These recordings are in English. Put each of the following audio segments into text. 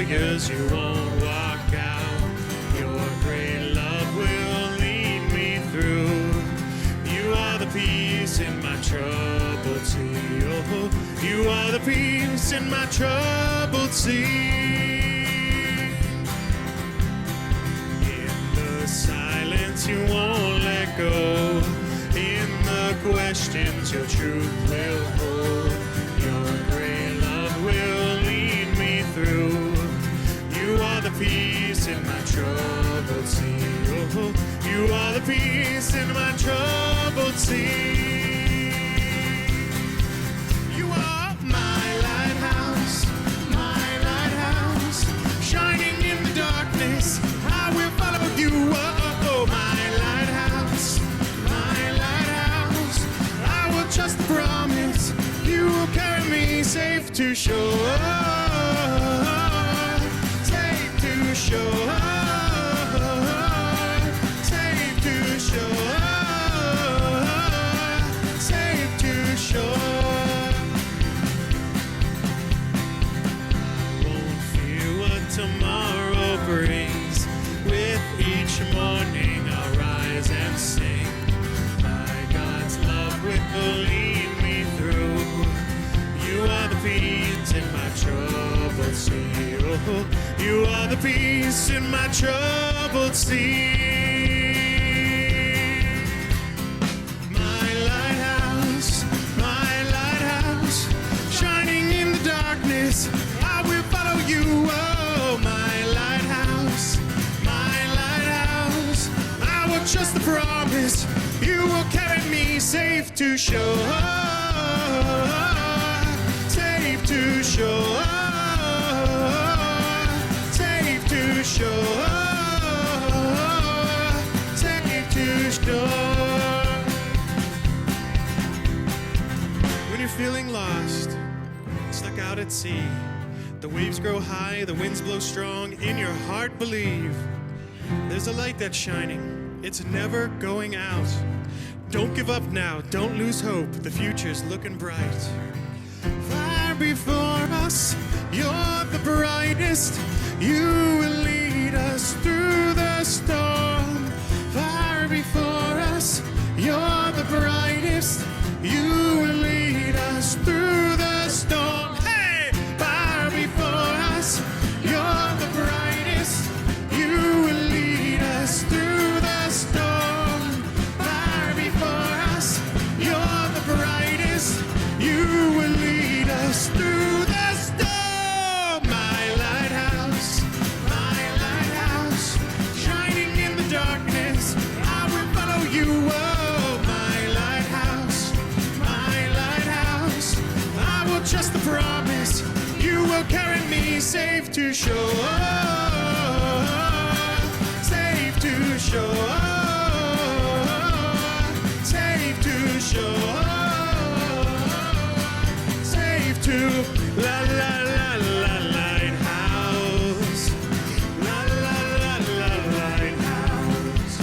because you won't walk out. Your great love will lead me through. You are the peace in my troubled sea. Oh, you are the peace in my troubled sea. In the silence you won't let go. In the questions your truth will hold. Your great love will lead me through. You are the peace in my troubled sea. Oh, you are the peace in my troubled sea. You are my lighthouse, shining in the darkness. I will follow you. Oh, my lighthouse, I will trust the promise. You will carry me safe to shore, safe to shore, safe to shore, safe to shore. Won't fear what tomorrow brings. With each morning I'll rise and sing. My God's love will lead me through. You are the peace in my troubled sea. Oh, you are the peace in my troubled sea. My lighthouse, shining in the darkness. I will follow you. Oh, my lighthouse, I will trust the promise. You will carry me safe to shore, safe to shore, safe to shore, safe to shore. When you're feeling lost, stuck out at sea, the waves grow high, the winds blow strong, in your heart believe there's a light that's shining, it's never going out. Don't give up now, don't lose hope, the future's looking bright. Fire before us, you're the brightest. You will lead us through the storm. Fire before us, you're the brightest. You will lead us through the storm. Hey! Fire before us, you're the brightest. You will lead us through the storm. Fire before us, you're the brightest. You will lead us through the storm. My lighthouse, shining in the darkness. I will follow you. Oh, my lighthouse, I will trust the promise. You will carry me safe to shore, safe to shore, safe to shore, safe to la la la la lighthouse, la la la la lighthouse,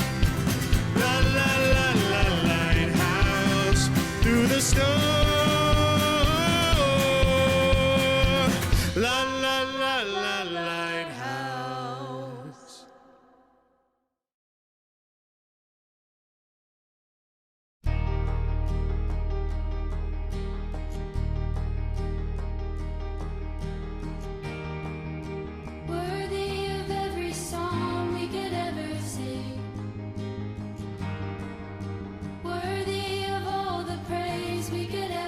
la la la la lighthouse, through the storm, la la la la lighthouse. Worthy of every song we could ever sing, worthy of all the praise we could ever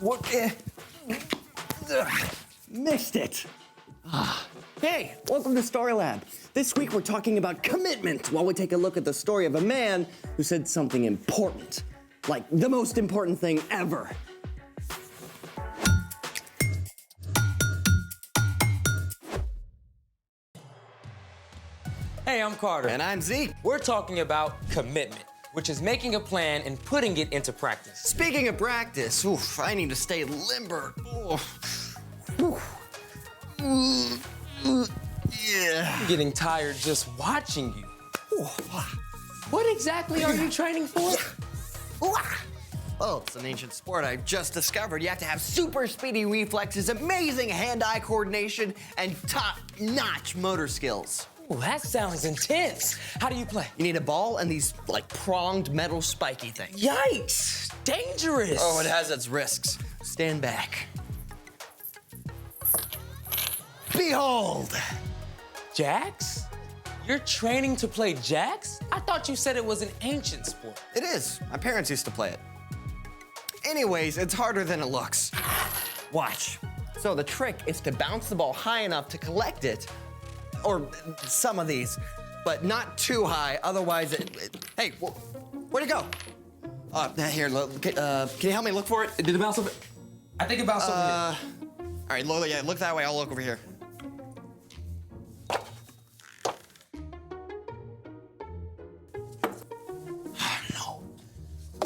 What? Missed it. Hey, welcome to Story Lab. This week we're talking about commitment while we take a look at the story of a man who said something important. Like the most important thing ever. Hey, I'm Carter. And I'm Zeke. We're talking about commitment, which is making a plan and putting it into practice. Speaking of practice, oof, I need to stay limber. Yeah. I'm getting tired just watching you. What exactly are you training for? Oh, it's an ancient sport I just discovered. You have to have super speedy reflexes, amazing hand-eye coordination, and top-notch motor skills. Ooh, that sounds intense. How do you play? You need a ball and these, like, pronged metal spiky things. Yikes! Dangerous. Oh, it has its risks. Stand back. Behold! Jacks? You're training to play jacks? I thought you said it was an ancient sport. It is. My parents used to play it. Anyways, it's harder than it looks. Watch. So the trick is to bounce the ball high enough to collect it, or some of these, but not too high, otherwise hey, where'd it go? Here, can you help me look for it? Did it bounce over? I think it bounced over here. All right, Lola, yeah, look that way, I'll look over here. Oh, no.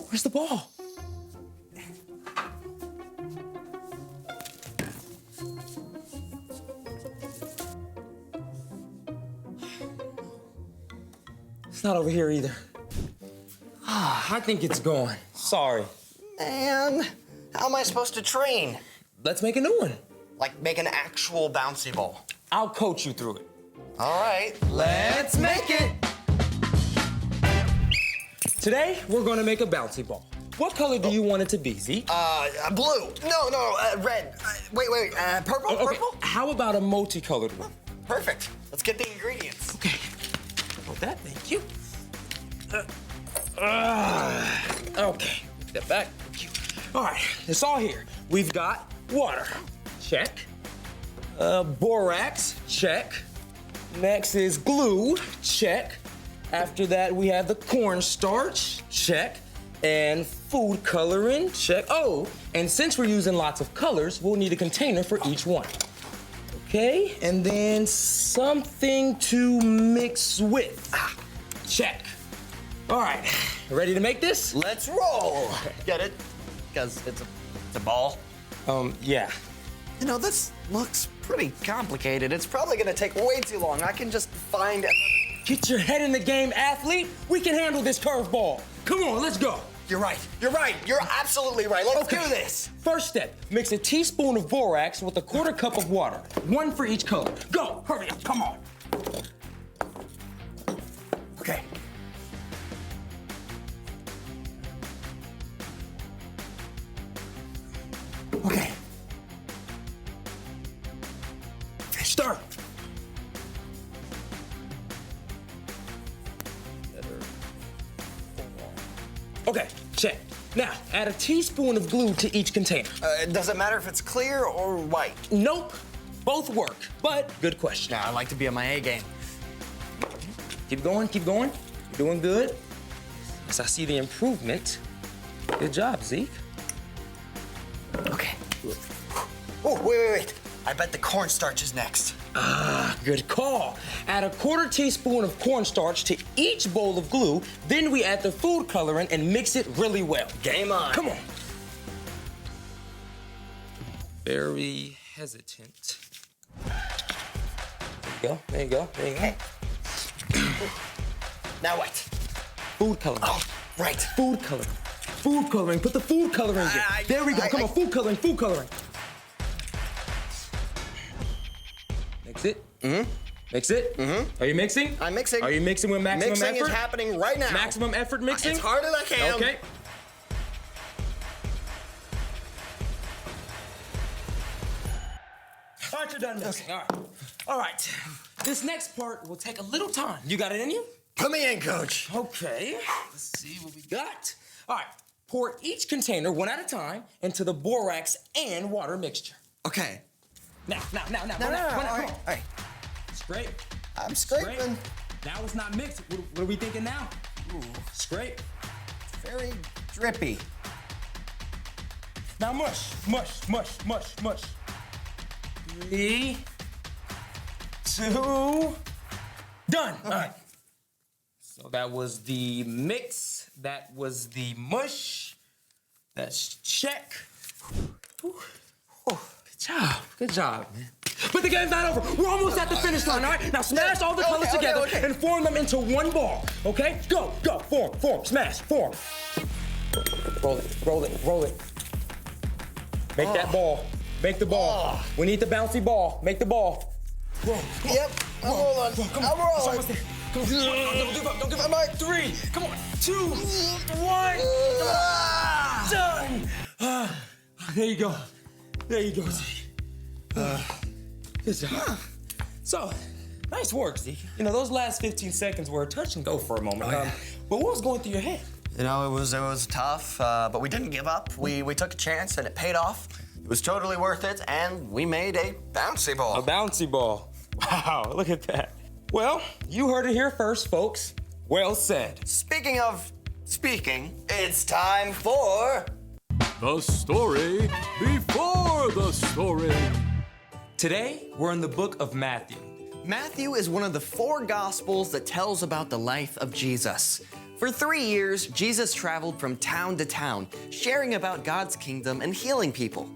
Where's the ball? It's not over here either. I think it's gone. Sorry. Man, how am I supposed to train? Let's make a new one. Like make an actual bouncy ball. I'll coach you through it. All right, let's make it. Today, we're gonna make a bouncy ball. What color do you want it to be, Zeke? Blue. No, red. Wait, purple, Okay, purple? how about a multicolored one? Perfect. Let's get the ingredients. Okay. Hold that, thank you. Okay, step back. Thank you. All right, it's all here. We've got water, check. Borax, check. Next is glue, check. After that, we have the cornstarch, check. And food coloring, check. Oh, and since we're using lots of colors, we'll need a container for each one. Okay, and then something to mix with. Check. All right, ready to make this? Let's roll. Get it? Because it's a ball. Yeah. You know, this looks pretty complicated. It's probably gonna take way too long. I can just find another. Get your head in the game, athlete. We can handle this curveball. Come on, let's go. You're right. You're absolutely right. Let's do this. First step, mix a teaspoon of borax with a quarter cup of water. One for each color. Go, hurry up, come on. Okay. Okay. Start. Okay, check. Now, add a teaspoon of glue to each container. Does it matter if it's clear or white? Nope, both work, but good question. Yeah, I like to be on my A game. Keep going, keep going. You're doing good. As I see the improvement. Good job, Zeke. Okay. Oh, wait. I bet the cornstarch is next. Good call. Add a quarter teaspoon of cornstarch to each bowl of glue, then we add the food coloring and mix it really well. Game on. Come on. Very hesitant. There you go. Now what? Food coloring. Oh, right. Food coloring. Food coloring. Put the food coloring in. There we go. Come on, food coloring. Mix it. Mix it. Are you mixing? I'm mixing. Are you mixing with maximum effort? Mixing is happening right now. Maximum effort mixing? As hard as I can. Okay. All right, you're done mixing. Okay. All right. This next part will take a little time. You got it in you? Put me in, coach. Okay. Let's see what we got. All right. Pour each container one at a time into the borax and water mixture. Okay. Now, No, come all on. right. Scrape. I'm scraping. Now it's not mixed. What are we thinking now? Ooh, Scrape. very drippy. Now mush. 3, 2, done. All right. So that was the mix. That was the mush. That's check. Whew. Good job, man. But the game's not over. We're almost at the finish line, all right? Now smash all the colors together and form them into one ball, okay? Go, form, smash, form. Roll it. Make that ball. Make the ball. We need the bouncy ball. Make the ball. Roll. Yep, I'm rolling. Come on. I'm rolling. It's almost there. Come on. Don't give up. Don't give up. I'm at 3. Come on. 2, 1. Done. There you go. Zeke. Good job. So, nice work, Zeke. You know, those last 15 seconds were a touch and go for a moment. But what was going through your head? You know, it was tough, but we didn't give up. We took a chance and it paid off. It was totally worth it, and we made a bouncy ball. A bouncy ball. Wow, look at that. Well, you heard it here first, folks. Well said. Speaking of speaking, it's time for... The story before the story. Today, we're in the book of Matthew. Matthew is one of the 4 Gospels that tells about the life of Jesus. For 3 years, Jesus traveled from town to town, sharing about God's kingdom and healing people.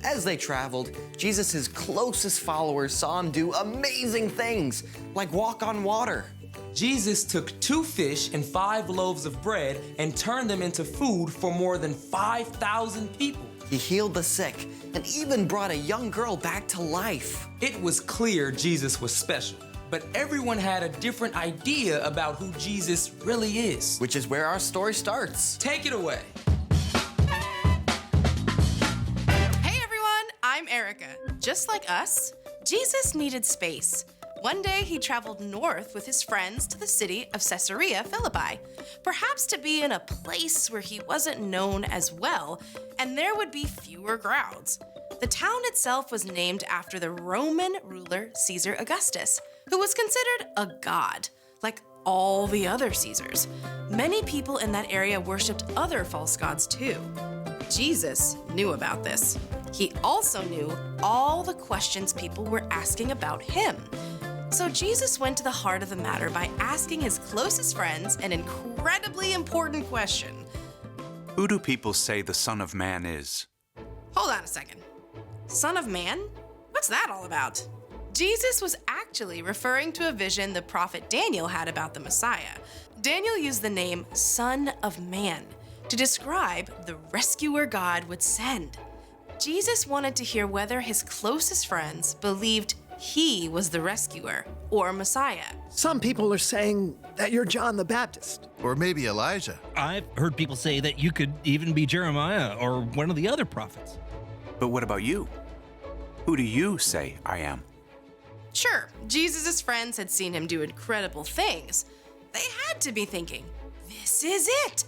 As they traveled, Jesus' closest followers saw him do amazing things, like walk on water. Jesus took 2 fish and 5 loaves of bread and turned them into food for more than 5,000 people. He healed the sick and even brought a young girl back to life. It was clear Jesus was special, but everyone had a different idea about who Jesus really is. Which is where our story starts. Take it away. Hey everyone, I'm Erica. Just like us, Jesus needed space. One day he traveled north with his friends to the city of Caesarea Philippi, perhaps to be in a place where he wasn't known as well, and there would be fewer crowds. The town itself was named after the Roman ruler Caesar Augustus, who was considered a god, like all the other Caesars. Many people in that area worshipped other false gods too. Jesus knew about this. He also knew all the questions people were asking about him. So Jesus went to the heart of the matter by asking his closest friends an incredibly important question. Who do people say the Son of Man is? Hold on a second. Son of Man? What's that all about? Jesus was actually referring to a vision the prophet Daniel had about the Messiah. Daniel used the name Son of Man to describe the rescuer God would send. Jesus wanted to hear whether his closest friends believed he was the rescuer or Messiah. Some people are saying that you're John the Baptist. Or maybe Elijah. I've heard people say that you could even be Jeremiah or one of the other prophets. But what about you? Who do you say I am? Sure, Jesus' friends had seen him do incredible things. They had to be thinking, this is it.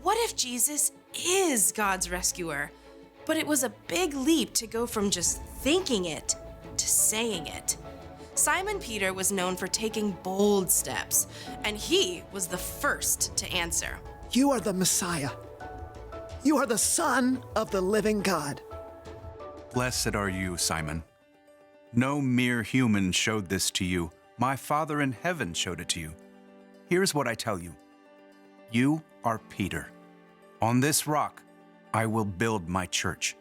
What if Jesus is God's rescuer? But it was a big leap to go from just thinking it to saying it. Simon Peter was known for taking bold steps, and he was the first to answer. You are the Messiah. You are the Son of the living God. Blessed are you, Simon. No mere human showed this to you. My Father in heaven showed it to you. Here's what I tell you. You are Peter. On this rock, I will build my church.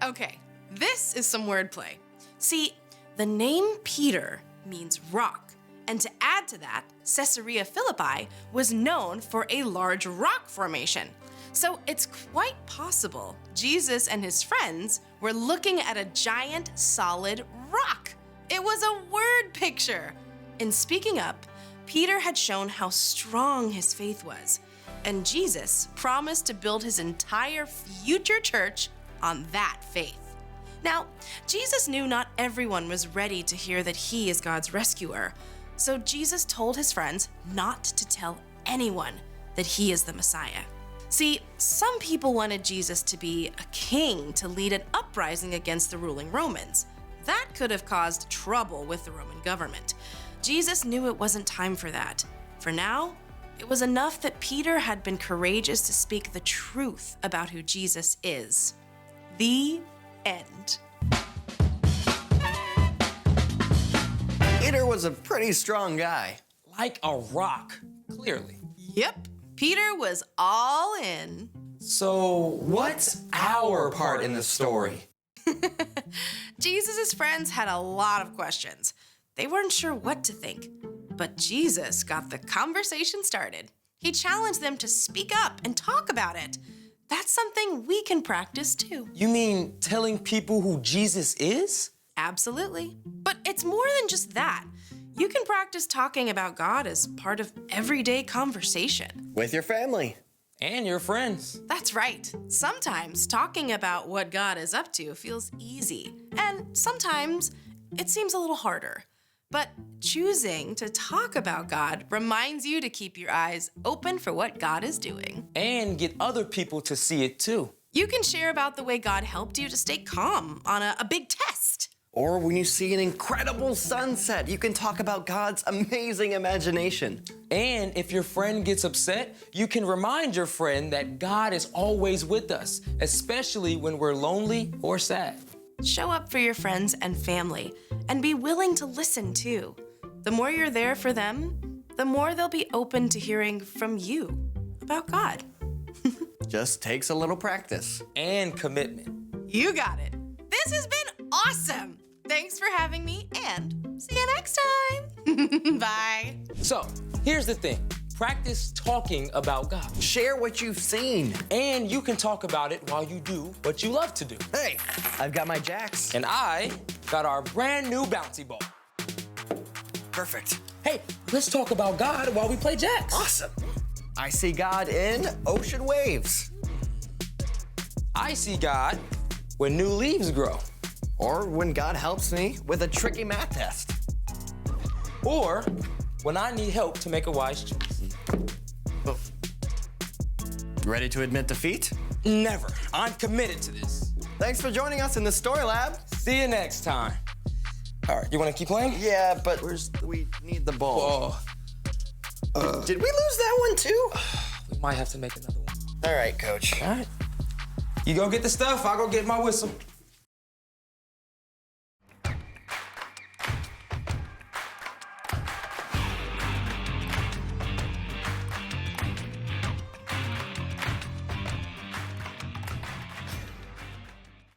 Okay, this is some wordplay. See, the name Peter means rock, and to add to that, Caesarea Philippi was known for a large rock formation. So it's quite possible Jesus and his friends were looking at a giant solid rock. It was a word picture. In speaking up, Peter had shown how strong his faith was, and Jesus promised to build his entire future church on that faith. Now, Jesus knew not everyone was ready to hear that he is God's rescuer, so Jesus told his friends not to tell anyone that he is the Messiah. See, some people wanted Jesus to be a king to lead an uprising against the ruling Romans. That could have caused trouble with the Roman government. Jesus knew it wasn't time for that. For now, it was enough that Peter had been courageous to speak the truth about who Jesus is. The end. Peter was a pretty strong guy. Like a rock, clearly. Yep, Peter was all in. So, what's our part in the story? Jesus' friends had a lot of questions. They weren't sure what to think. But Jesus got the conversation started. He challenged them to speak up and talk about it. That's something we can practice too. You mean telling people who Jesus is? Absolutely. But it's more than just that. You can practice talking about God as part of everyday conversation. With your family. And your friends. That's right. Sometimes talking about what God is up to feels easy, and sometimes it seems a little harder. But choosing to talk about God reminds you to keep your eyes open for what God is doing. And get other people to see it too. You can share about the way God helped you to stay calm on a big test. Or when you see an incredible sunset, you can talk about God's amazing imagination. And if your friend gets upset, you can remind your friend that God is always with us, especially when we're lonely or sad. Show up for your friends and family, and be willing to listen too. The more you're there for them, the more they'll be open to hearing from you about God. Just takes a little practice. And commitment. You got it. This has been awesome. Thanks for having me, and see you next time. Bye. So, here's the thing. Practice talking about God. Share what you've seen. And you can talk about it while you do what you love to do. Hey, I've got my jacks. And I got our brand new bouncy ball. Perfect. Hey, let's talk about God while we play jacks. Awesome. I see God in ocean waves. I see God when new leaves grow. Or when God helps me with a tricky math test. Or when I need help to make a wise choice. Oh. Ready to admit defeat? Never. I'm committed to this. Thanks for joining us in the Story Lab. See you next time. All right, you want to keep playing? Yeah, but we need the ball. Oh. Did we lose that one too? We might have to make another one. All right, coach. All right. You go get the stuff, I'll go get my whistle.